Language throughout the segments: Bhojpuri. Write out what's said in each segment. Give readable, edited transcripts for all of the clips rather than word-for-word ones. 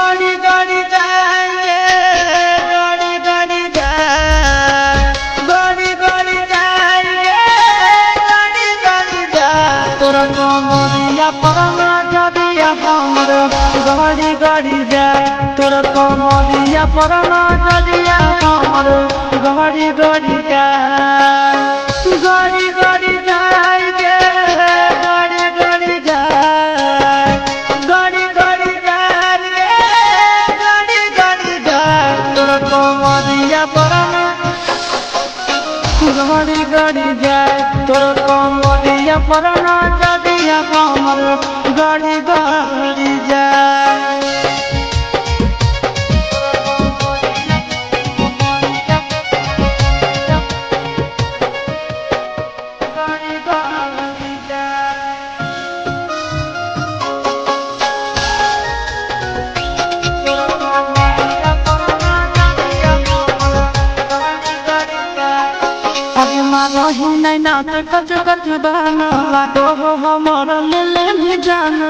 गड़ी गड़ी जाए गड़ी गड़ी जाए गड़ी गड़ी जाए गड़ी गड़ी जाए तोरा कमरिया परना जदिया हमर गड़ी गड़ी जाए तोरा कमरिया परना जदिया हमर गड़ी गड़ी जाए गड़ी गड़ी जाए गड़ी गड़ी जाए गड़ी गड़ी जाए गड़ी गड़ी जाए तोरा कमरिया परना गड़ी गड़ी जाए तोरा कमरिया परना जदिया हमर गड़ी गड़ी जाए रही नहीं ना तो कच कच बना लागो हो हमारा ले भी जाना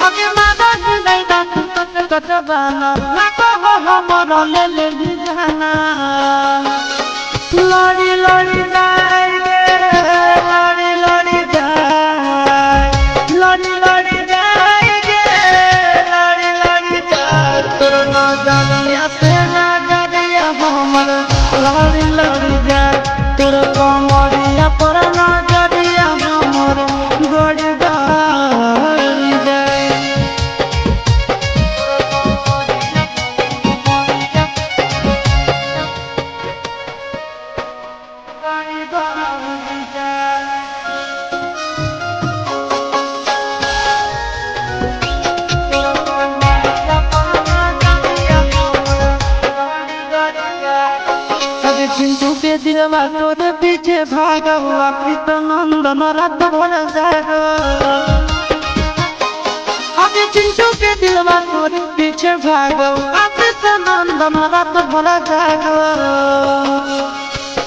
अभी मारा ही नहीं ना तो कच कच बना लागो हो हमारा ले भी जाना लड़ी लड़ी जाए लड़ी लड़ी जाए लड़ी लड़ी जाए लड़ी लड़ी जाए तोर ना जानिया से ना जानिया हमर लड़ी लड़ी जाए तोर कमरिया परना जदिया हमर गड़ी गड़ी जाए गड़ी गड़ी जाए चिंटू पे दिलवा तोरे पीछे भागा हुआ कृष्ण नंदन रात भर जागो अभी चिंटू पे दिलवा तोरे पीछे भागा हुआ कृष्ण नंदन रात भर जागो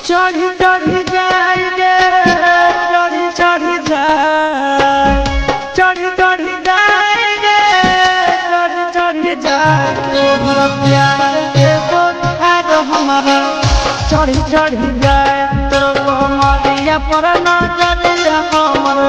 चढ़ी चढ़ी जाए चढ़ी चढ़ी जाए चढ़ी चढ़ी जाए चढ़ी चढ़ी जाए तोहरा प्यार के बोझ हमारा चढ़ी चढ़ी जाए तोर कमरिया परना जदिया हमर